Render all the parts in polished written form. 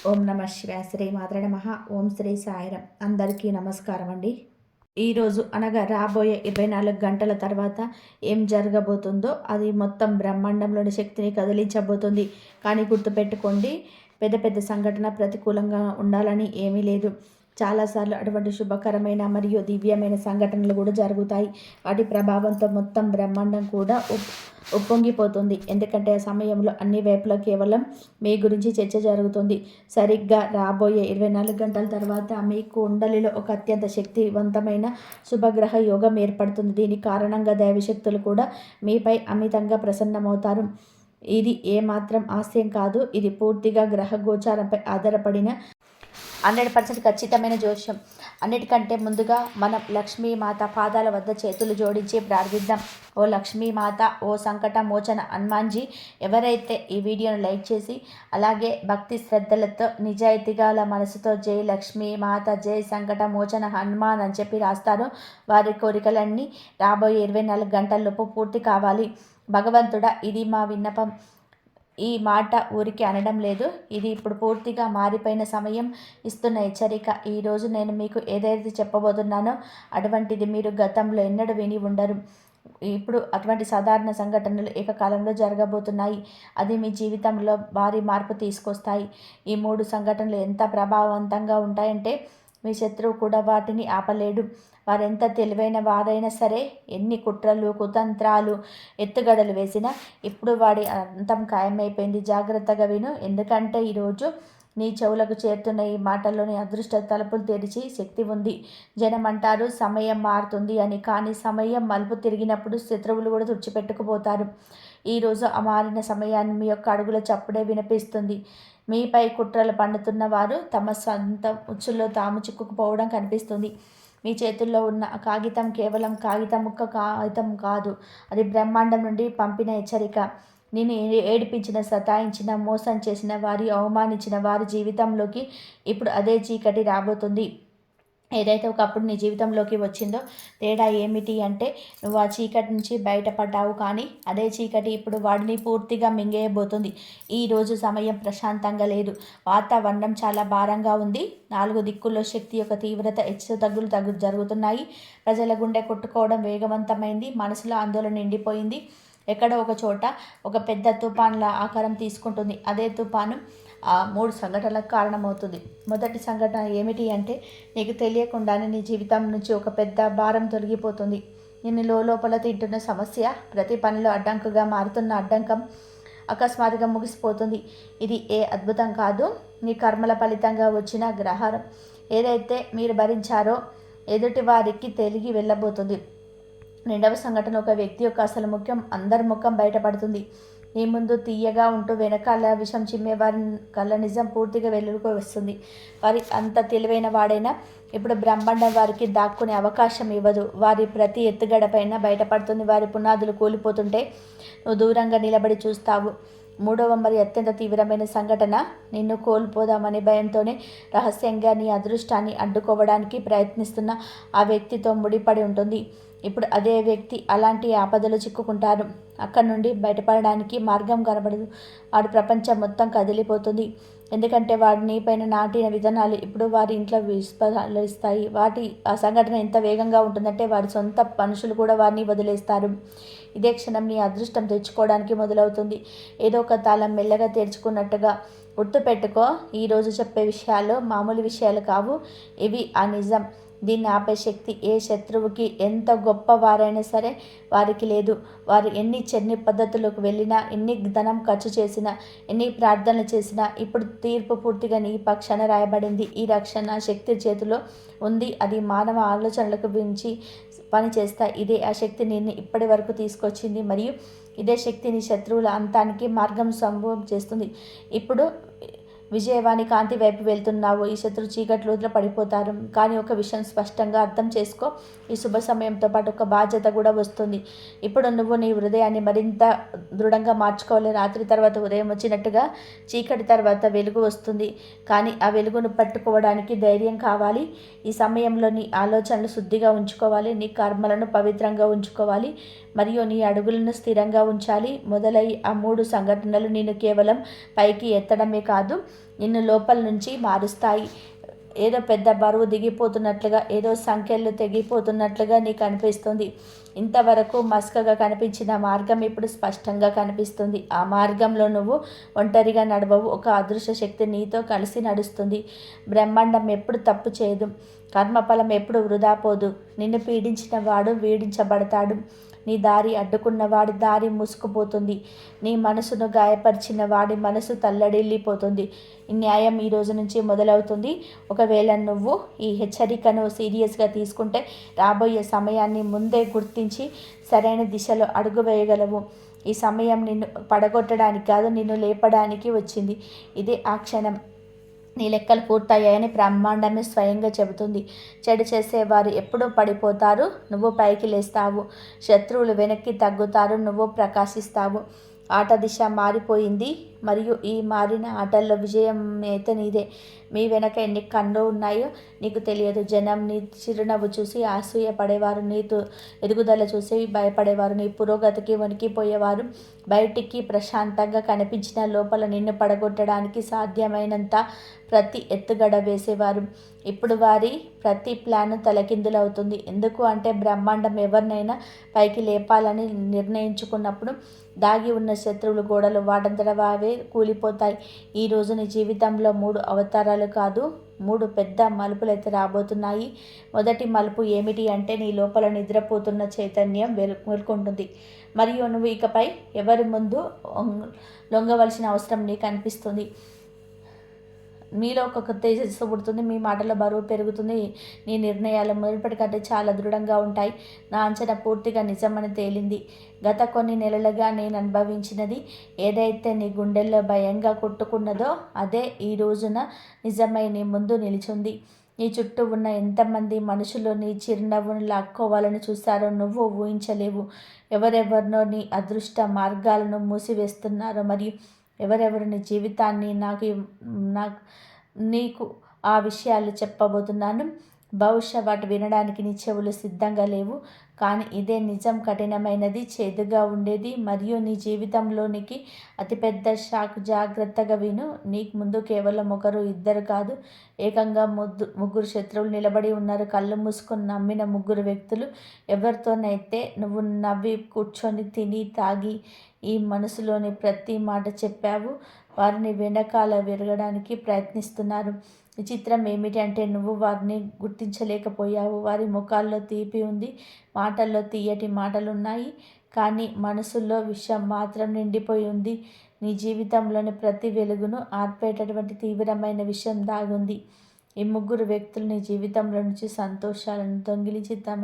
ఓం నమ శివాయ. శ్రీ మాత్ర నమః. ఓం శ్రీ సాయిరం. అందరికీ నమస్కారం అండి. ఈరోజు అనగా రాబోయే 24 గంటల తర్వాత ఏం జరగబోతుందో అది మొత్తం బ్రహ్మాండంలోని శక్తిని కదిలించబోతుంది. కానీ గుర్తుపెట్టుకోండి, పెద్ద పెద్ద సంఘటన ప్రతికూలంగా ఉండాలని ఏమీ లేదు. చాలాసార్లు అటువంటి శుభకరమైన మరియు దివ్యమైన సంఘటనలు కూడా జరుగుతాయి. వాటి ప్రభావంతో మొత్తం బ్రహ్మాండం కూడా ఉప్పొంగిపోతుంది. ఎందుకంటే ఆ సమయంలో అన్ని వైపులా కేవలం మీ గురించి చర్చ జరుగుతుంది. సరిగ్గా రాబోయే 24 గంటల తర్వాత మీ కుండలిలో ఒక అత్యంత శక్తివంతమైన శుభగ్రహ యోగం ఏర్పడుతుంది. దీని కారణంగా దైవశక్తులు కూడా మీపై అమితంగా ప్రసన్నమవుతారు. ఇది ఏమాత్రం హాస్యం కాదు. ఇది పూర్తిగా గ్రహ గోచారంపై ఆధారపడిన 100% ఖచ్చితమైన జోష్యం. అన్నిటికంటే ముందుగా మనం లక్ష్మీమాత పాదాల వద్ద చేతులు జోడించి ప్రార్థిద్దాం. ఓ లక్ష్మీమాత, ఓ సంకట మోచన హనుమాన్జీ. ఎవరైతే ఈ వీడియోను లైక్ చేసి అలాగే భక్తి శ్రద్ధలతో నిజాయితీగా మనసుతో జై లక్ష్మీమాత, జై సంకట మోచన హనుమాన్ అని చెప్పి రాస్తారో వారి కోరికలన్నీ రాబోయే 24 గంటల్లోపు పూర్తి కావాలి. భగవంతుడా, ఇది మా విన్నపం. ఈ మాట ఊరికి అనడం లేదు. ఇది ఇప్పుడు పూర్తిగా మారిపోయిన సమయం ఇస్తున్న హెచ్చరిక. ఈరోజు నేను మీకు ఏదైతే చెప్పబోతున్నానో అటువంటిది మీరు గతంలో ఎన్నడూ విని ఉండరు. ఇప్పుడు అటువంటి సాధారణ సంఘటనలు ఏకకాలంలో జరగబోతున్నాయి. అది మీ జీవితంలో భారీ మార్పు తీసుకొస్తాయి. ఈ 3 సంఘటనలు ఎంత ప్రభావవంతంగా ఉంటాయంటే మీ శత్రువు కూడా వాటిని ఆపలేడు. వారెంత తెలివైన వారైనా సరే, ఎన్ని కుట్రలు కుతంత్రాలు ఎత్తుగడలు వేసినా ఇప్పుడు వాడి అంతం ఖాయమైపోయింది. జాగ్రత్తగా విను, ఎందుకంటే ఈరోజు నీ చెవులకు చేరుతున్న ఈ మాటల్లోని అదృష్ట తలుపులు తెరిచి శక్తి ఉంది. జనం అంటారు సమయం మారుతుంది అని, కానీ సమయం మలుపు తిరిగినప్పుడు శత్రువులు కూడా తుడిచిపెట్టుకుపోతారు. ఈరోజు ఆ మారిన సమయాన్ని మీ యొక్క అడుగుల చప్పుడే వినిపిస్తుంది. మీపై కుట్రలు పన్నుతున్న వారు తమ సొంత ఉచ్చుల్లో తాము చిక్కుకుపోవడం కనిపిస్తుంది. మీ చేతుల్లో ఉన్న కాగితం కేవలం కాగితం కాదు, అది బ్రహ్మాండం నుండి పంపిన హెచ్చరిక. నేను ఏడిపించిన, సతాయించిన, మోసం చేసిన వారి, అవమానించిన వారి జీవితంలోకి ఇప్పుడు అదే చీకటి రాబోతుంది. ఏదైతే ఒకప్పుడు నీ జీవితంలోకి వచ్చిందో తేడా ఏమిటి అంటే, నువ్వు ఆ చీకటి నుంచి బయటపడ్డావు, కానీ అదే చీకటి ఇప్పుడు వాడిని పూర్తిగా మింగేయబోతుంది. ఈరోజు సమయం ప్రశాంతంగా లేదు. వాతావరణం చాలా భారంగా ఉంది. 4 దిక్కుల్లో శక్తి యొక్క తీవ్రత హెచ్చుతగ్గులు జరుగుతున్నాయి. ప్రజల గుండె కొట్టుకోవడం వేగవంతమైంది. మనసులో ఆందోళన నిండిపోయింది. ఎక్కడో ఒక చోట ఒక పెద్ద తుఫాన్ల ఆకారం తీసుకుంటుంది. అదే తుఫాను 3 సంఘటనలకు కారణమవుతుంది. మొదటి సంఘటన ఏమిటి అంటే, నీకు తెలియకుండానే నీ జీవితం నుంచి ఒక పెద్ద భారం తొలగిపోతుంది. నిన్ను లోపల తింటున్న సమస్య, ప్రతి పనిలో అడ్డంకుగా మారుతున్న అడ్డంకం అకస్మాత్తుగా ముగిసిపోతుంది. ఇది ఏ అద్భుతం కాదు, నీ కర్మల ఫలితంగా వచ్చిన గ్రహారం. ఏదైతే మీరు భరించారో ఎదుటి వారికి తెలిగి వెళ్ళబోతుంది. రెండవ సంఘటన, ఒక వ్యక్తి యొక్క అసలు ముఖ్యం అందరి ముఖం బయటపడుతుంది. నీ ముందు తీయగా ఉంటూ వెనకాల విషం చిమ్మే వారి కళ్ళ నిజం పూర్తిగా వెలుగుకు వస్తుంది. వారి అంత తెలివైన వాడైనా ఇప్పుడు బ్రహ్మాండం వారికి దాక్కునే అవకాశం ఇవ్వదు. వారి ప్రతి ఎత్తుగడపైన బయటపడుతుంది. వారి పునాదులు కూలిపోతుంటే నువ్వు దూరంగా నిలబడి చూస్తావు. మూడవ మరి అత్యంత తీవ్రమైన సంఘటన, నిన్ను కోల్పోదామనే భయంతోనే రహస్యంగా నీ అదృష్టాన్ని అడ్డుకోవడానికి ప్రయత్నిస్తున్న ఆ వ్యక్తితో ముడిపడి ఉంటుంది. ఇప్పుడు అదే వ్యక్తి అలాంటి ఆపదలు చిక్కుకుంటారు. అక్కడి నుండి బయటపడడానికి మార్గం కనబడదు. వాడి ప్రపంచం మొత్తం కదిలిపోతుంది. ఎందుకంటే వాడి నీపైన నాటిన విధానాలు ఇప్పుడు వారి ఇంట్లో విస్ఫలిస్తాయి. ఆ సంఘటన ఎంత వేగంగా ఉంటుందంటే వారి సొంత మనుషులు కూడా వారిని వదిలేస్తారు. ఇదే క్షణం నీ అదృష్టం తెచ్చుకోవడానికి మొదలవుతుంది. ఏదో ఒక తాళం మెల్లగా తెరుచుకున్నట్టుగా. గుర్తుపెట్టుకో, ఈరోజు చెప్పే విషయాలు మామూలు విషయాలు కావు. ఇవి ఆ నిజం. దీన్ని ఆపే శక్తి ఏ శత్రువుకి, ఎంత గొప్పవారైనా సరే వారికి లేదు. వారు ఎన్ని చెన్ని పద్ధతులకు వెళ్ళినా, ఎన్ని ధనం ఖర్చు చేసినా, ఎన్ని ప్రార్థనలు చేసినా ఇప్పుడు తీర్పు పూర్తిగా నీ పక్షాన రాయబడింది. ఈ రక్షణ శక్తి చేతిలో ఉంది. అది మానవ ఆలోచనలకు మించి పని చేస్తాయి. ఇదే ఆ శక్తి నిన్ను ఇప్పటి వరకు తీసుకొచ్చింది, మరియు ఇదే శక్తి నీ శత్రువుల అంతానికి మార్గం సంభవం చేస్తుంది. ఇప్పుడు విజయవాణి కాంతి వైపు వెళ్తున్నావు. ఈ శత్రు చీకట్లో పడిపోతారు. కానీ ఒక విషయం స్పష్టంగా అర్థం చేసుకో, ఈ శుభ సమయంతో పాటు ఒక బాధ్యత కూడా వస్తుంది. ఇప్పుడు నువ్వు నీ హృదయాన్ని మరింత దృఢంగా మార్చుకోవాలి. రాత్రి తర్వాత ఉదయం వచ్చినట్టుగా చీకటి తర్వాత వెలుగు వస్తుంది. కానీ ఆ వెలుగును పట్టుకోవడానికి ధైర్యం కావాలి. ఈ సమయంలో నీ ఆలోచనలు శుద్ధిగా ఉంచుకోవాలి. నీ కర్మలను పవిత్రంగా ఉంచుకోవాలి. మరియు నీ అడుగులను స్థిరంగా ఉంచాలి. మొదలై ఆ 3 సంఘటనలు నిన్ను కేవలం పైకి ఎత్తడమే కాదు, నిన్ను లోపల నుంచి మారుస్తాయి. ఏదో పెద్ద బరువు దిగిపోతున్నట్లుగా, ఏదో సంఖ్యలు తెగిపోతున్నట్లుగా నీకు అనిపిస్తుంది. ఇంతవరకు మస్కగా కనిపించిన మార్గం ఇప్పుడు స్పష్టంగా కనిపిస్తుంది. ఆ మార్గంలో నువ్వు ఒంటరిగా నడవవు, ఒక అదృశ్య శక్తి నీతో కలిసి నడుస్తుంది. బ్రహ్మాండం ఎప్పుడు తప్పు చేయదు, కర్మఫలం ఎప్పుడు వృధా పోదు. నిన్ను పీడించిన వాడు వీడించబడతాడు. నీ దారి అడ్డుకున్నవాడి దారి మూసుకుపోతుంది. నీ మనసును గాయపరిచిన వాడి మనసు తల్లడిల్లిపోతుంది. ఈ న్యాయం ఈ రోజు నుంచి మొదలవుతుంది. ఒకవేళ నువ్వు ఈ హెచ్చరికను సీరియస్గా తీసుకుంటే రాబోయే సమయాన్ని ముందే గుర్తించి సరైన దిశలో అడుగు వేయగలవు. ఈ సమయం నిన్ను పడగొట్టడానికి కాదు, నిన్ను లేపడానికి వచ్చింది. ఇదే ఆ క్షణం. నీ లెక్కలు పూర్తయ్యాయని బ్రహ్మాండమే స్వయంగా చెబుతుంది. చెడు చేసేవారు ఎప్పుడూ పడిపోతారు, నువ్వు పైకి లేస్తావు. శత్రువులు వెనక్కి తగ్గుతారు, నువ్వు ప్రకాశిస్తావు. ఆట దిశ మారిపోయింది మరియు ఈ మారిన ఆటల్లో విజయం అయితే నీదే. మీ వెనక ఎన్ని కన్ను ఉన్నాయో నీకు తెలియదు. జనం నీ చిరునవ్వు చూసి అసూయపడేవారు, నీ ఎదుగుదల చూసి భయపడేవారు, నీ పురోగతికి వణికిపోయేవారు. బయటికి ప్రశాంతంగా కనిపించిన లోపల నిన్ను పడగొట్టడానికి సాధ్యమైనంత ప్రతి ఎత్తుగడ వేసేవారు. ఇప్పుడు వారి ప్రతి ప్లాన్ తలకిందులవుతుంది. ఎందుకు అంటే బ్రహ్మాండం ఎవరినైనా పైకి లేపాలని నిర్ణయించుకున్నప్పుడు దాగి ఉన్న శత్రువులు గోడలు వాటంతట అవే కూలిపోతాయి. ఈరోజు నీ జీవితంలో 3 అవతారాలు కాదు, 3 పెద్ద మలుపులైతే రాబోతున్నాయి. మొదటి మలుపు ఏమిటి అంటే నీ లోపల నిద్రపోతున్న చైతన్యం మేల్కొంటుంది మరియు నువ్వు ఇకపై ఎవరి ముందు లొంగవలసిన అవసరం నీకు అనిపిస్తుంది. మీలో ఒక తేజస్సు పుడుతుంది, మీ మాటల బరువు పెరుగుతుంది, నీ నిర్ణయాలు మునుపటికంటే చాలా దృఢంగా ఉంటాయి. నా అంచనా పూర్తిగా నిజమని తేలింది. గత కొన్ని నెలలుగా నేను అనుభవించినది ఏదైతే నీ గుండెల్లో భయంగా కొట్టుకున్నదో అదే ఈ రోజున నిజమై నీ ముందు నిలిచింది. నీ చుట్టూ ఉన్న ఎంతమంది మనుషులు నీ చిరునవ్వును లాక్కోవాలని చూశారో నువ్వు ఊహించలేవు. ఎవరెవరినో నీ అదృష్ట మార్గాలను మూసివేస్తున్నారో మరియు ఎవరెవరు నీ జీవితాన్ని నాకు నీకు ఆ విషయాలు చెప్పబోతున్నాను. బహుశా వాటి వినడానికి నీ చెవులు సిద్ధంగా లేవు, కానీ ఇదే నిజం. కఠినమైనది, చేదుగా ఉండేది మరియు నీ జీవితంలోనికి అతిపెద్ద షాక్. జాగ్రత్తగా విను. నీకు ముందు కేవలం 1, 2 కాదు, ఏకంగా 3 శత్రువులు నిలబడి ఉన్నారు. కళ్ళు మూసుకొని నమ్మిన 3 వ్యక్తులు. ఎవరితోనైతే నువ్వు నవ్వి కూర్చొని తిని తాగి ఈ మనసులోని ప్రతి మాట చెప్పావు, వారిని వెనకాల విరగడానికి ప్రయత్నిస్తున్నారు. విచిత్రం ఏమిటి అంటే నువ్వు వారిని గుర్తించలేకపోయావు. వారి ముఖాల్లో తీపి ఉంది, మాటల్లో తీయటి మాటలున్నాయి, కానీ మనసుల్లో విషం మాత్రం నిండిపోయి ఉంది. నీ జీవితంలోని ప్రతి వెలుగును ఆర్పేటటువంటి తీవ్రమైన విషయం దాగుంది. ఈ 3 వ్యక్తులు నీ జీవితంలో నుంచి సంతోషాలను దొంగిలించి తమ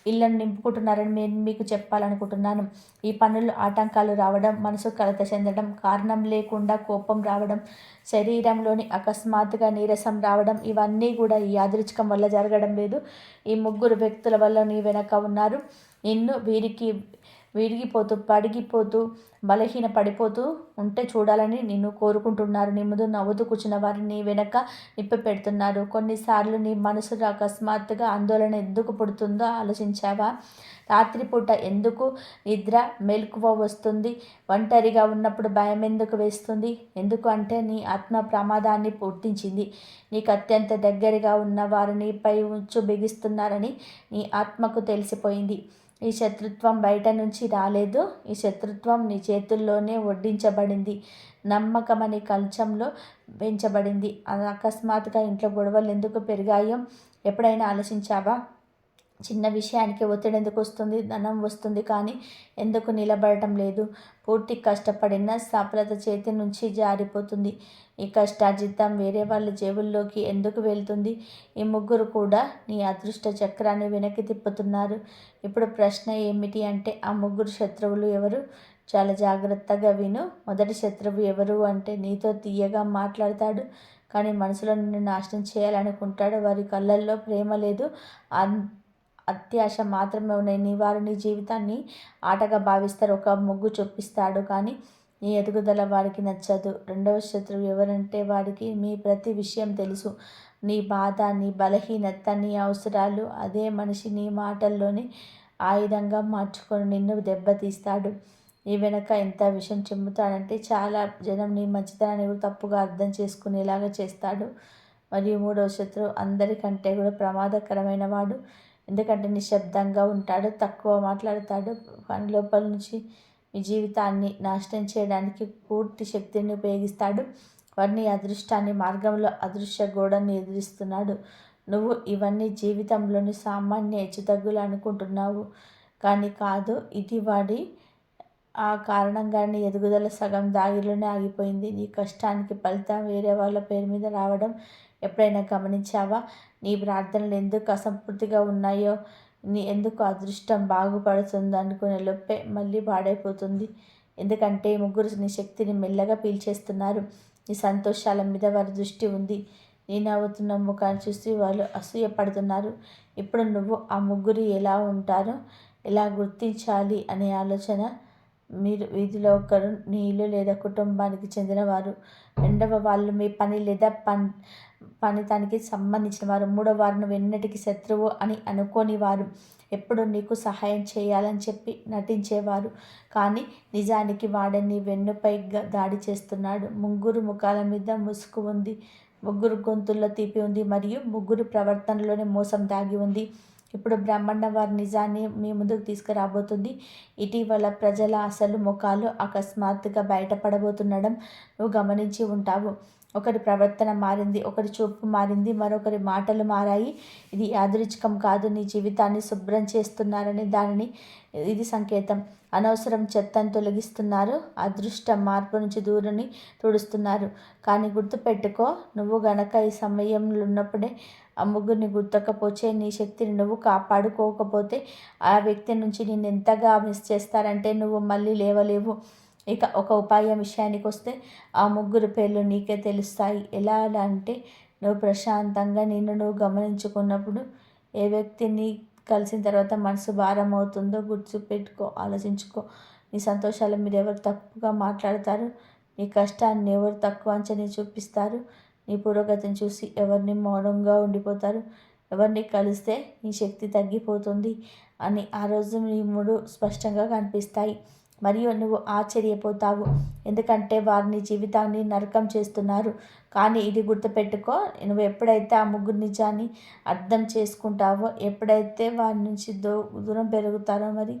ఇళ్లను నింపుకుంటున్నారని నేను మీకు చెప్పాలనుకుంటున్నాను. ఈ పనులు ఆటంకాలు రావడం, మనసు కలత చెందడం, కారణం లేకుండా కోపం రావడం, శరీరంలోని అకస్మాత్తుగా నీరసం రావడం, ఇవన్నీ కూడా ఈ యాదృచ్ఛికం వల్ల జరగడం లేదు. ఈ 3 వ్యక్తుల వల్ల నీ వెనక ఉన్నారు. నిన్ను విరిగిపోతూ, పడిగిపోతూ, బలహీన పడిపోతూ ఉంటే చూడాలని నిన్ను కోరుకుంటున్నారు. నీ ముందు నవ్వుతూ కూర్చున్న వారిని నీ వెనక నిప్పి పెడుతున్నారు. కొన్నిసార్లు నీ మనసులో అకస్మాత్తుగా ఆందోళన ఎందుకు పుడుతుందో ఆలోచించావా? రాత్రిపూట ఎందుకు నిద్ర మెలకువ వస్తుంది? ఒంటరిగా ఉన్నప్పుడు భయం ఎందుకు వేస్తుంది? ఎందుకు అంటే నీ ఆత్మ ప్రమాదాన్ని పూర్తించింది. నీకు అత్యంత దగ్గరగా ఉన్న వారు నీపై ఉచ్చు బిగిస్తున్నారని నీ ఆత్మకు తెలిసిపోయింది. ఈ శత్రుత్వం బయట నుంచి రాలేదు. ఈ శత్రుత్వం నీ చేతుల్లోనే వడ్డించబడింది, నమ్మకమని కంచంలో పెంచబడింది. అకస్మాత్తుగా ఇంట్లో గొడవలు ఎందుకు పెరిగాయో ఎప్పుడైనా ఆలోచించావా? చిన్న విషయానికి ఒత్తిడి ఎందుకు వస్తుంది? ధనం వస్తుంది కానీ ఎందుకు నిలబడటం లేదు? పూర్తి కష్టపడిన సఫలత చేతి నుంచి జారిపోతుంది. ఈ కష్టార్జితం వేరే వాళ్ళ జేబుల్లోకి ఎందుకు వెళ్తుంది? ఈ 3 కూడా నీ అదృష్ట చక్రాన్ని వెనక్కి తిప్పుతున్నారు. ఇప్పుడు ప్రశ్న ఏమిటి అంటే ఆ 3 శత్రువులు ఎవరు? చాలా జాగ్రత్తగా విను. మొదటి శత్రువు ఎవరు అంటే నీతో తీయగా మాట్లాడతాడు, కానీ మనసులో నిన్ను నాశనం చేయాలనుకుంటాడు. వారి కళ్ళల్లో ప్రేమ లేదు, అత్యాశ మాత్రమే ఉన్నాయి. వారు నీ జీవితాన్ని ఆటగా భావిస్తారు. ఒక ముగ్గు చొప్పిస్తాడు కానీ నీ ఎదుగుదల వాడికి నచ్చదు. రెండవ శత్రువు ఎవరంటే వాడికి మీ ప్రతి విషయం తెలుసు. నీ బాధ, నీ బలహీనత, నీ అవసరాలు. అదే మనిషి నీ మాటల్లోని ఆయుధంగా మార్చుకొని నిన్ను దెబ్బతీస్తాడు. నీ వెనక ఎంత విషయం చెబుతాడంటే చాలా జనం నీ మంచితనాన్ని కూడా తప్పుగా అర్థం చేసుకునేలాగా చేస్తాడు. మరియు మూడవ శత్రువు అందరికంటే కూడా ప్రమాదకరమైన వాడు. ఎందుకంటే నిశ్శబ్దంగా ఉంటాడు, తక్కువ మాట్లాడతాడు, కానీ లోపల నుంచి మీ జీవితాన్ని నాశనం చేయడానికి పూర్తి శక్తిని ఉపయోగిస్తాడు. వారిని అదృష్టాన్ని మార్గంలో అదృశ్య గోడని ఎదిరిస్తున్నాడు. నువ్వు ఇవన్నీ జీవితంలోని సామాన్య హెచ్చుతగ్గులు అనుకుంటున్నావు, కానీ కాదు. ఇది వాడి ఆ కారణంగానే ఎదుగుదల సగం దారిలోనే ఆగిపోయింది. నీ కష్టానికి ఫలితం వేరే వాళ్ళ పేరు మీద రావడం ఎప్పుడైనా గమనించావా? నీ ప్రార్థనలు ఎందుకు అసంపూర్తిగా ఉన్నాయో, ఎందుకు అదృష్టం బాగుపడుతుంది అనుకునే లోపే మళ్ళీ పాడైపోతుంది. ఎందుకంటే ముగ్గురు నీ శక్తిని మెల్లగా పీల్చేస్తున్నారు. నీ సంతోషాల మీద వారి దృష్టి ఉంది. నీ నవ్వుతున్న ముఖాన్ని చూసి వాళ్ళు అసూయపడుతున్నారు. ఇప్పుడు నువ్వు ఆ ముగ్గురు ఎలా ఉంటారో ఎలా గుర్తించాలి అనే ఆలోచన. మీరు వీధిలో ఒకరు నీ ఇల్లు లేదా కుటుంబానికి చెందినవారు, రెండవ వాళ్ళు మీ పని లేదా పనితానికి సంబంధించిన వారు, మూడవ వారు వెన్నటికి శత్రువు అని అనుకోని వారు, ఎప్పుడు నీకు సహాయం చేయాలని చెప్పి నటించేవారు, కానీ నిజానికి వాడని వెన్నుపై దాడి చేస్తున్నాడు. ముగ్గురు ముఖాల మీద ముసుగు ఉంది, ముగ్గురు గొంతుల్లో తీపి ఉంది, మరియు ముగ్గురు ప్రవర్తనలోనే మోసం దాగి ఉంది. ఇప్పుడు బ్రహ్మాండం వారి నిజాన్ని మీ ముందుకు తీసుకురాబోతుంది. ఇటీవల ప్రజల అసలు ముఖాలు అకస్మాత్తుగా బయటపడబోతుండడం నువ్వు గమనించి ఉంటావు. ఒకరి ప్రవర్తన మారింది, ఒకరి చూపు మారింది, మరొకరి మాటలు మారాయి. ఇది యాదృచ్ఛికం కాదు, నీ జీవితాన్ని శుభ్రం చేస్తున్నారని దానిని ఇది సంకేతం. అనవసరం చెత్తను తొలగిస్తున్నారు, అదృష్ట మార్పు నుంచి దూరాన్ని తుడుస్తున్నారు. కానీ గుర్తుపెట్టుకో, నువ్వు గనక ఈ సమయంలో ఉన్నప్పుడే ఆ ముగ్గురిని గుర్తకపోతే, నీ శక్తిని నువ్వు కాపాడుకోకపోతే ఆ వ్యక్తి నుంచి నిన్ను ఎంతగా మిస్ చేస్తారంటే నువ్వు మళ్ళీ లేవలేవు. ఇక ఒక ఉపాయం విషయానికి వస్తే, ఆ ముగ్గురు పేర్లు నీకే తెలుస్తాయి. ఎలా అంటే, నువ్వు ప్రశాంతంగా నిన్ను నువ్వు గమనించుకున్నప్పుడు ఏ వ్యక్తిని కలిసిన తర్వాత మనసు భారం అవుతుందో గుర్తుపెట్టుకో, ఆలోచించుకో. నీ సంతోషాల మీద ఎవరు తప్పుగా మాట్లాడతారు, నీ కష్టాన్ని ఎవరు తక్కువ అంచనా చూపిస్తారు, నీ పురోగతిని చూసి ఎవరిని మౌనంగా ఉండిపోతారు, ఎవరిని కలిస్తే నీ శక్తి తగ్గిపోతుంది అని ఆ రోజు నీ మూడు స్పష్టంగా కనిపిస్తాయి. మరియు నువ్వు ఆశ్చర్యపోతావు, ఎందుకంటే వారిని జీవితాన్ని నరకం చేస్తున్నారు. కానీ ఇది గుర్తుపెట్టుకో, నువ్వు ఎప్పుడైతే ఆ ముగ్గురు నిజాన్ని అర్థం చేసుకుంటావో, ఎప్పుడైతే వారి నుంచి దూరం పెరుగుతారో, మరి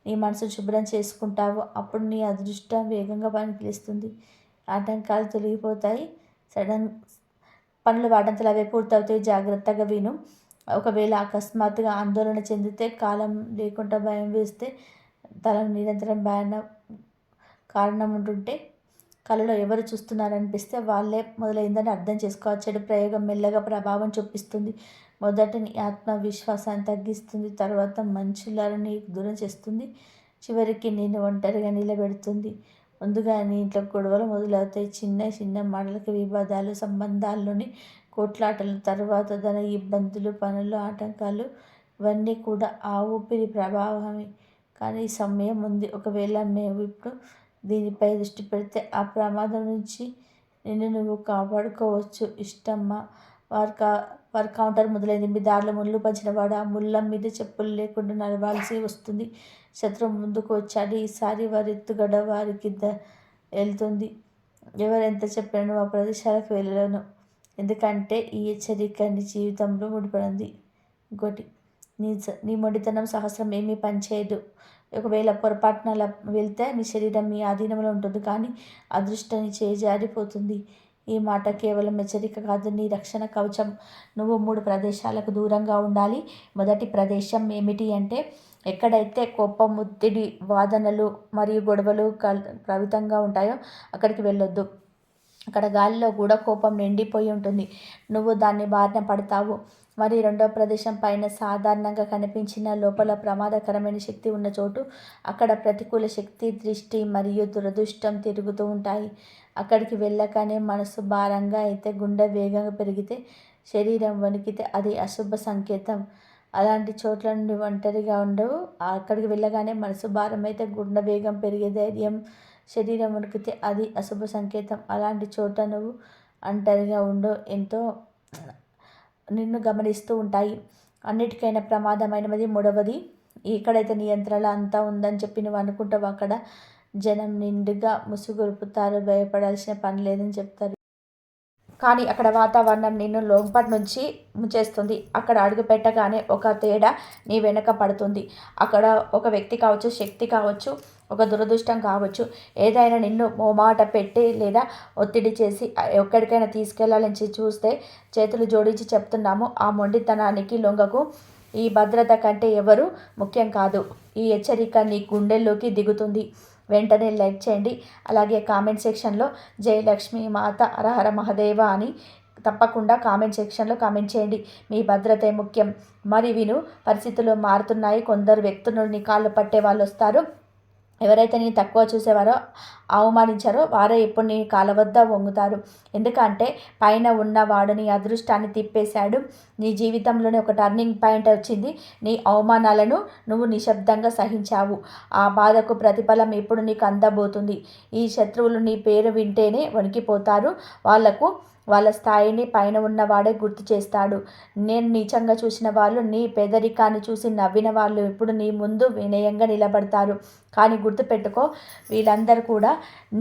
నీ మనసు శుభ్రం చేసుకుంటావో, అప్పుడు నీ అదృష్టం వేగంగా పనికిస్తుంది. ఆటంకాలు తొలగిపోతాయి, సడన్ పనులు వాటంతలు అవే పూర్తవుతాయి. జాగ్రత్తగా విను. ఒకవేళ అకస్మాత్తుగా ఆందోళన చెందితే, కాలం లేకుండా భయం వేస్తే, తల నిరంతరం కారణం ఉంటుంటే, కళలో ఎవరు చూస్తున్నారనిపిస్తే వాళ్ళే మొదలైందని అర్థం చేసుకో. చెడు ప్రయోగం మెల్లగా ప్రభావం చూపిస్తుంది. మొదట నీ ఆత్మవిశ్వాసాన్ని తగ్గిస్తుంది, తర్వాత మనుషులని దూరం చేస్తుంది, చివరికి నేను ఒంటరిగా నిలబెడుతుంది. ముందుగా నీ ఇంట్లో గొడవలు మొదలవుతాయి. చిన్న చిన్న మాటలకి వివాదాలు, సంబంధాల్లోని కోట్లాటలు, తర్వాత ధన ఇబ్బందులు, పనులు ఆటంకాలు, ఇవన్నీ కూడా ఆ ఊపిరి ప్రభావమే. కానీ సమయం ఉంది. ఒకవేళ మేము ఇప్పుడు దీనిపై దృష్టి పెడితే ఆ ప్రమాదం నుంచి నిన్ను నువ్వు కాపాడుకోవచ్చు. ఇష్టమ్మా. వారి కౌంటర్ మొదలైంది. మీ దారిలో ముళ్ళు పంచినవాడు ఆ ముళ్ళ మీద చెప్పులు లేకుండా నడవాల్సి వస్తుంది. శత్రువు ముందుకు వచ్చాడు. ఈసారి వారి ఎత్తుగడ వారికి వెళ్తుంది. ఎవరెంత చెప్పినా ఆ ప్రదేశాలకు వెళ్ళను, ఎందుకంటే ఈ హెచ్చరిక నీ జీవితంలో ముడిపడింది. ఇంకోటి, నీ మొండితనం సహస్రం ఏమీ పనిచేయదు. ఒకవేళ పొరపాటున అలా వెళ్తే మీ శరీరం మీ ఆధీనంలో ఉంటుంది, కానీ అదృష్టాన్ని చేజారిపోతుంది. ఈ మాట కేవలం హెచ్చరిక కాదు, నీ రక్షణ కవచం. నువ్వు 3 ప్రదేశాలకు దూరంగా ఉండాలి. మొదటి ప్రదేశం ఏమిటి అంటే, ఎక్కడైతే కోపం, ఒత్తిడి, వాదనలు మరియు గొడవలు ప్రభావితంగా ఉంటాయో అక్కడికి వెళ్ళొద్దు. అక్కడ గాలిలో కూడా కోపం నిండిపోయి ఉంటుంది, నువ్వు దాన్ని బారిన పడతావు. మరి రెండవ ప్రదేశం పైన సాధారణంగా కనిపించిన లోపల ప్రమాదకరమైన శక్తి ఉన్న చోటు. అక్కడ ప్రతికూల శక్తి, దృష్టి మరియు దురదృష్టం తిరుగుతూ ఉంటాయి. అక్కడికి వెళ్ళగానే మనసు భారంగా అయితే, గుండె వేగంగా పెరిగితే, శరీరం వణికితే అది అశుభ సంకేతం. అలాంటి చోట్ల నుండి ఒంటరిగా ఉండవు. అక్కడికి వెళ్ళగానే మనసు భారం అయితే, గుండె వేగం పెరిగే ధైర్యం, శరీరం వణికితే అది అశుభ సంకేతం. అలాంటి చోట నువ్వు ఒంటరిగా ఉండవు, ఎంతో నిన్ను గమనిస్తూ ఉంటాయి. అన్నిటికైనా ప్రమాదమైనది మూడవది. ఎక్కడైతే నియంత్రణ అంతా ఉందని చెప్పి నువ్వు అనుకుంటావు, అక్కడ జనం నిండుగా ముసుగురుపుతారు, భయపడాల్సిన పని లేదని చెప్తారు. కానీ అక్కడ వాతావరణం నిన్ను లోపటి నుంచి ముంచేస్తుంది. అక్కడ అడుగు పెట్టగానే ఒక తేడా నీ వెనక పడుతుంది. అక్కడ ఒక వ్యక్తి కావచ్చు, శక్తి కావచ్చు, ఒక దురదృష్టం కావచ్చు, ఏదైనా నిన్ను మోమాట పెట్టి లేదా ఒత్తిడి చేసి ఎక్కడికైనా తీసుకెళ్లాలని చూస్తే చేతులు జోడించి చెప్తున్నాము, ఆ మొండితనానికి లొంగకు. ఈ భద్రత కంటే ఎవరు ముఖ్యం కాదు. ఈ హెచ్చరిక నీ గుండెల్లోకి దిగుతుంది. వెంటనే లైక్ చేయండి. అలాగే కామెంట్ సెక్షన్లో జయలక్ష్మి మాత హరహర మహదేవ అని తప్పకుండా కామెంట్ సెక్షన్లో కామెంట్ చేయండి. మీ భద్రతే ముఖ్యం. మరి విను, పరిస్థితులు మారుతున్నాయి. కొందరు వ్యక్తులు నీ కాళ్ళు పట్టే వాళ్ళు వస్తారు. ఎవరైతే నేను తక్కువ చూసేవారో, అవమానించారో వారే ఇప్పుడు నీ కాళ్ళ వద్ద వంగుతారు. ఎందుకంటే పైన ఉన్నవాడు నీ అదృష్టాన్ని తిప్పేశాడు. నీ జీవితంలోనే ఒక టర్నింగ్ పాయింట్ వచ్చింది. నీ అవమానాలను నువ్వు నిశ్శబ్దంగా సహించావు. ఆ బాధకు ప్రతిఫలం ఇప్పుడు నీకు అందబోతుంది. ఈ శత్రువులు నీ పేరు వింటేనే వణికిపోతారు. వాళ్ళ స్థాయిని పైన ఉన్నవాడే గుర్తు చేస్తాడు. నేను నీచంగా చూసిన వాళ్ళు, నీ పేదరికాన్ని చూసి నవ్విన వాళ్ళు ఇప్పుడు నీ ముందు వినయంగా నిలబడతారు. కానీ గుర్తుపెట్టుకో, వీళ్ళందరూ కూడా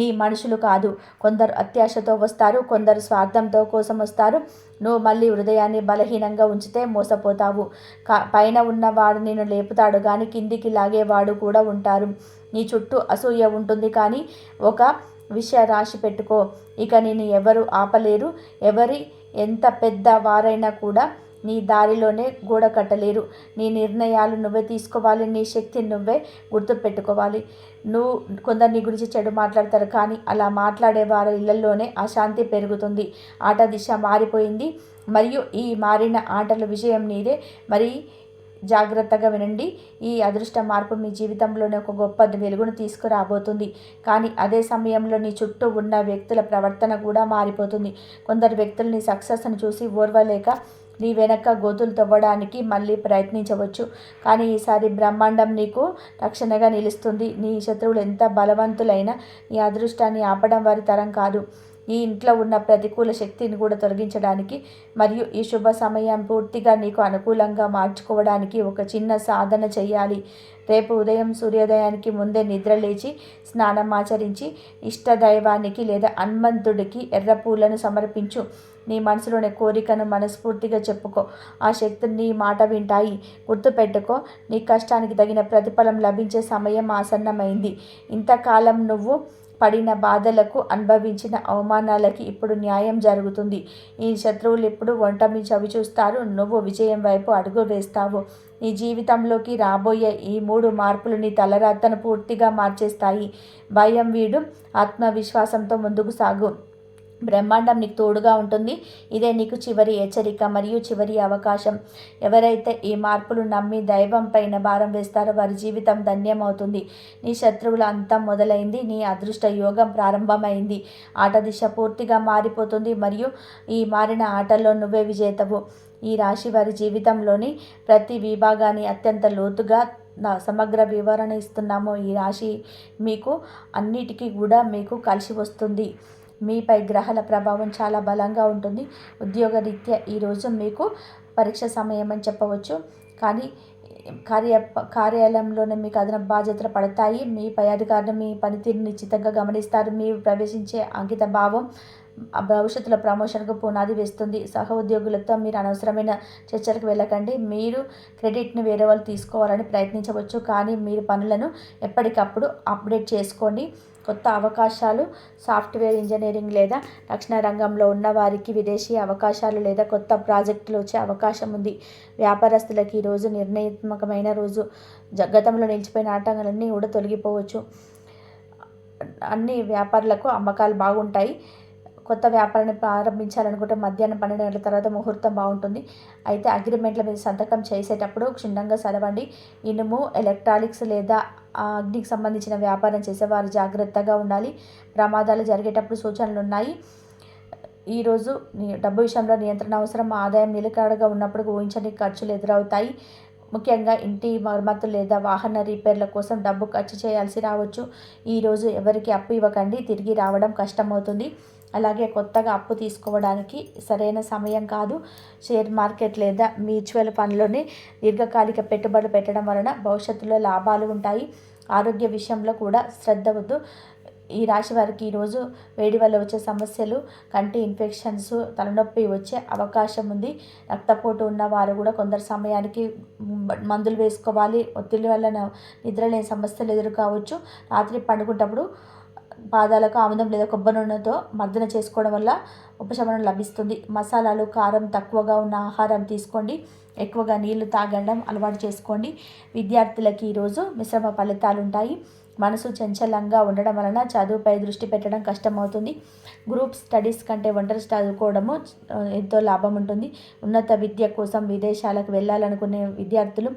నీ మనుషులు కాదు. కొందరు అత్యాశతో వస్తారు, కొందరు స్వార్థంతో కోసం వస్తారు. నువ్వు మళ్ళీ హృదయాన్ని బలహీనంగా ఉంచితే మోసపోతావు. పైన ఉన్నవాడు నేను లేపుతాడు, కానీ కిందికి లాగేవాడు కూడా ఉంటారు. నీ చుట్టూ అసూయ ఉంటుంది, కానీ ఒక విషయ రాశి పెట్టుకో, ఇక నేను ఎవరు ఆపలేరు. ఎవరి ఎంత పెద్ద వారైనా కూడా నీ దారిలోనే గోడ కట్టలేరు. నీ నిర్ణయాలు నువ్వే తీసుకోవాలి. నీ శక్తిని నువ్వే గుర్తుపెట్టుకోవాలి. కొందరు నీ గురించి చెడు మాట్లాడతారు, కానీ అలా మాట్లాడే వారి ఇళ్లలోనే అశాంతి పెరుగుతుంది. ఆట దిశ మారిపోయింది, మరియు ఈ మారిన ఆటల విజయం నీదే. మరి జాగ్రత్తగా వినండి. ఈ అదృష్ట మార్పు మీ జీవితంలోనే ఒక గొప్ప వెలుగును తీసుకురాబోతుంది. కానీ అదే సమయంలో నీ చుట్టూ ఉన్న వ్యక్తుల ప్రవర్తన కూడా మారిపోతుంది. కొందరు వ్యక్తులు నీ సక్సెస్ని చూసి ఓర్వలేక నీ వెనక గోతులు తవ్వడానికి మళ్ళీ ప్రయత్నించవచ్చు. కానీ ఈసారి బ్రహ్మాండం నీకు రక్షణగా నిలుస్తుంది. నీ శత్రువులు ఎంత బలవంతులైనా నీ అదృష్టాన్ని ఆపడం వారి తరం కాదు. ఈ ఇంట్లో ఉన్న ప్రతికూల శక్తిని కూడా తొలగించడానికి మరియు ఈ శుభ సమయం పూర్తిగా నీకు అనుకూలంగా మార్చుకోవడానికి ఒక చిన్న సాధన చేయాలి. రేపు ఉదయం సూర్యోదయానికి ముందే నిద్ర లేచి స్నానం ఆచరించి ఇష్టదైవానికి లేదా హనుమంతుడికి ఎర్ర పూలను సమర్పించు. నీ మనసులోని కోరికను మనస్ఫూర్తిగా చెప్పుకో. ఆ శక్తులు నీ మాట వింటాయి. గుర్తుపెట్టుకో, నీ కష్టానికి తగిన ప్రతిఫలం లభించే సమయం ఆసన్నమైంది. ఇంతకాలం నువ్వు పడిన బాధలకు, అనుభవించిన అవమానాలకి ఇప్పుడు న్యాయం జరుగుతుంది. ఈ శత్రువులు ఇప్పుడు ఒంటమి చవి చూస్తారు. నువ్వు విజయం వైపు అడుగు వేస్తావు. నీ జీవితంలోకి రాబోయే ఈ 3 మార్పులు నీ తలరాతను పూర్తిగా మార్చేస్తాయి. భయం వీడు, ఆత్మవిశ్వాసంతో ముందుకు సాగు. బ్రహ్మాండం నీకు తోడుగా ఉంటుంది. ఇదే నీకు చివరి హెచ్చరిక మరియు చివరి అవకాశం. ఎవరైతే ఈ మార్పులు నమ్మి దైవం పైన భారం వేస్తారో వారి జీవితం ధన్యమవుతుంది. నీ శత్రువుల అంతం మొదలైంది. నీ అదృష్ట యోగం ప్రారంభమైంది. ఆట దిశ పూర్తిగా మారిపోతుంది, మరియు ఈ మారిన ఆటల్లో నువ్వే విజేతవు. ఈ రాశి వారి జీవితంలోని ప్రతి విభాగాన్ని అత్యంత లోతుగా సమగ్ర వివరణ ఇస్తున్నాము. ఈ రాశి మీకు అన్నిటికీ కూడా మీకు కలిసి వస్తుంది. మీపై గ్రహాల ప్రభావం చాలా బలంగా ఉంటుంది. ఉద్యోగరీత్యా ఈరోజు మీకు పరీక్ష సమయం అని చెప్పవచ్చు. కానీ కార్యాలయంలోనే మీకు అదనపు బాధ్యతలు పడతాయి. మీ పై అధికారులు మీ పనితీరుని నిశ్చితంగా గమనిస్తారు. మీరు ప్రవేశించే అంకిత భావం భవిష్యత్తులో ప్రమోషన్కు పునాది వేస్తుంది. సహ ఉద్యోగులతో మీరు అనవసరమైన చర్చలకు వెళ్ళకండి. మీరు క్రెడిట్ని వేరే వాళ్ళు తీసుకోవాలని ప్రయత్నించవచ్చు, కానీ మీరు పనులను ఎప్పటికప్పుడు అప్డేట్ చేసుకోండి. కొత్త అవకాశాలు, సాఫ్ట్వేర్ ఇంజనీరింగ్ లేదా రక్షణ రంగంలో ఉన్నవారికి విదేశీ అవకాశాలు లేదా కొత్త ప్రాజెక్టులు వచ్చే అవకాశం ఉంది. వ్యాపారస్తులకి ఈరోజు నిర్ణయాత్మకమైన రోజు. గతంలో నిలిచిపోయిన ఆటంకాలన్నీ కూడా తొలగిపోవచ్చు. అన్ని వ్యాపారులకు అమ్మకాలు బాగుంటాయి. కొత్త వ్యాపారాన్ని ప్రారంభించాలనుకుంటే మధ్యాహ్నం 12 గంటల తర్వాత ముహూర్తం బాగుంటుంది. అయితే అగ్రిమెంట్ల మీద సంతకం చేసేటప్పుడు క్షుణ్ణంగా చదవండి. ఇనుము, ఎలక్ట్రానిక్స్ లేదా అగ్నికి సంబంధించిన వ్యాపారం చేసేవారు జాగ్రత్తగా ఉండాలి. ప్రమాదాలు జరిగేటప్పుడు సూచనలు ఉన్నాయి. ఈరోజు డబ్బు విషయంలో నియంత్రణ అవసరం. ఆదాయం నిలకడగా ఉన్నప్పుడు ఊహించని ఖర్చులు ఎదురవుతాయి. ముఖ్యంగా ఇంటి మరమ్మతులు లేదా వాహన రిపేర్ల కోసం డబ్బు ఖర్చు చేయాల్సి రావచ్చు. ఈరోజు ఎవరికి అప్పు ఇవ్వకండి, తిరిగి రావడం కష్టమవుతుంది. అలాగే కొత్తగా అప్పు తీసుకోవడానికి సరైన సమయం కాదు. షేర్ మార్కెట్ లేదా మ్యూచువల్ ఫండ్లోనే దీర్ఘకాలిక పెట్టుబడులు పెట్టడం వలన భవిష్యత్తులో లాభాలు ఉంటాయి. ఆరోగ్య విషయంలో కూడా శ్రద్ధ వద్దు. ఈ రాశి వారికి ఈరోజు వేడి వల్ల వచ్చే సమస్యలు, కంటి ఇన్ఫెక్షన్స్, తలనొప్పి వచ్చే అవకాశం ఉంది. రక్తపోటు ఉన్న వారు కూడా కొందరు సమయానికి మందులు వేసుకోవాలి. ఒత్తిడి వల్ల నిద్రలేని సమస్యలు ఎదురు కావచ్చు. రాత్రి పండుకుంటప్పుడు పాదాలకు ఆముదం లేదా కొబ్బరి నూనెతో మర్దన చేసుకోవడం వల్ల ఉపశమనం లభిస్తుంది. మసాలాలు, కారం తక్కువగా ఉన్న ఆహారం తీసుకోండి. ఎక్కువగా నీళ్లు తాగడం అలవాటు చేసుకోండి. విద్యార్థులకి ఈరోజు మిశ్రమ ఫలితాలు ఉంటాయి. మనసు చంచలంగా ఉండడం వలన చదువుపై దృష్టి పెట్టడం కష్టమవుతుంది. గ్రూప్ స్టడీస్ కంటే ఒంటరి చదువుకోవడము ఎంతో లాభం ఉంటుంది. ఉన్నత విద్య కోసం విదేశాలకు వెళ్ళాలనుకునే విద్యార్థులు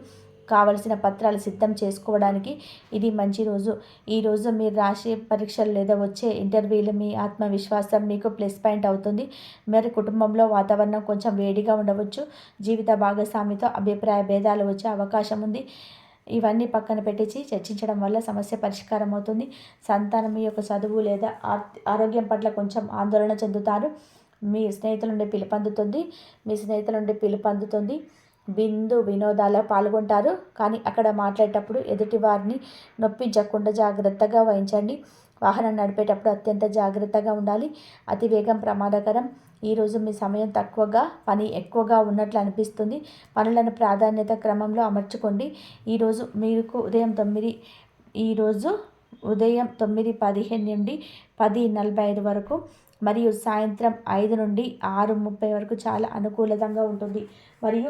కావలసిన పత్రాలు సిద్ధం చేసుకోవడానికి ఇది మంచి రోజు. ఈరోజు మీరు రాసే పరీక్షలు లేదా వచ్చే ఇంటర్వ్యూలు మీ ఆత్మవిశ్వాసం మీకు ప్లస్ పాయింట్ అవుతుంది. మరి కుటుంబంలో వాతావరణం కొంచెం వేడిగా ఉండవచ్చు. జీవిత భాగస్వామితో అభిప్రాయ భేదాలు వచ్చే అవకాశం ఉంది. ఇవన్నీ పక్కన పెట్టించి చర్చించడం వల్ల సమస్య పరిష్కారం అవుతుంది. సంతానం మీ యొక్క చదువు లేదా ఆరోగ్యం పట్ల కొంచెం ఆందోళన చెందుతారు. మీ స్నేహితుల నుండి పిలుపొందుతుంది. వినోదాల్లో పాల్గొంటారు. కానీ అక్కడ మాట్లాడేటప్పుడు ఎదుటి వారిని నొప్పించకుండా జాగ్రత్తగా వహించండి. వాహనం నడిపేటప్పుడు అత్యంత జాగ్రత్తగా ఉండాలి. అతివేగం ప్రమాదకరం. ఈరోజు మీ సమయం తక్కువగా, పని ఎక్కువగా ఉన్నట్లు అనిపిస్తుంది. పనులను ప్రాధాన్యత క్రమంలో అమర్చుకోండి. ఈరోజు ఉదయం 9:15 నుండి 10:45 వరకు మరియు సాయంత్రం 5 నుండి 6:30 వరకు చాలా అనుకూలంగా ఉంటుంది. మరియు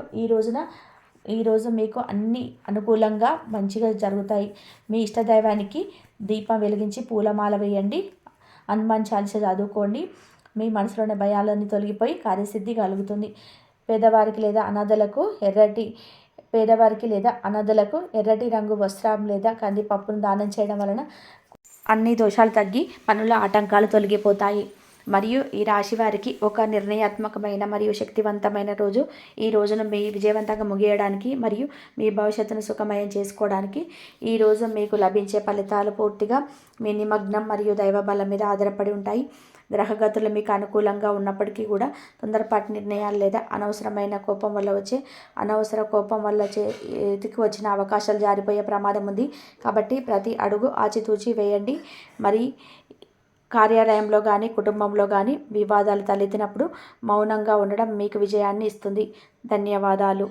ఈరోజు మీకు అన్ని అనుకూలంగా మంచిగా జరుగుతాయి. మీ ఇష్టదైవానికి దీపం వెలిగించి పూలమాల వేయండి. హనుమాన్ చాలీస చదువుకోండి. మీ మనసులోని భయాలన్నీ తొలగిపోయి కార్యసిద్ధి కలుగుతుంది. పేదవారికి లేదా అనాథలకు ఎర్రటి రంగు వస్త్రం లేదా కందిపప్పును దానం చేయడం వలన అన్ని దోషాలు తగ్గి పనుల ఆటంకాలు తొలగిపోతాయి. మరియు ఈ రాశి వారికి ఒక నిర్ణయాత్మకమైన మరియు శక్తివంతమైన రోజు. ఈ రోజును మీ విజయవంతంగా ముగియడానికి మరియు మీ భవిష్యత్తును సుఖమయం చేసుకోవడానికి ఈరోజు మీకు లభించే ఫలితాలు పూర్తిగా మీ నిమగ్నం మరియు దైవబలం మీద ఆధారపడి ఉంటాయి. గ్రహగతులు మీకు అనుకూలంగా ఉన్నప్పటికీ కూడా తొందరపాటు నిర్ణయాలు లేదా అనవసరమైన కోపం వల్ల చేతికి వచ్చిన అవకాశాలు జారిపోయే ప్రమాదం ఉంది. కాబట్టి ప్రతి అడుగు ఆచితూచి వేయండి. మరి కార్యాలయంలో కానీ కుటుంబంలో కానీ వివాదాలు తలెత్తినప్పుడు మౌనంగా ఉండడం మీకు విజయాన్ని ఇస్తుంది. ధన్యవాదాలు.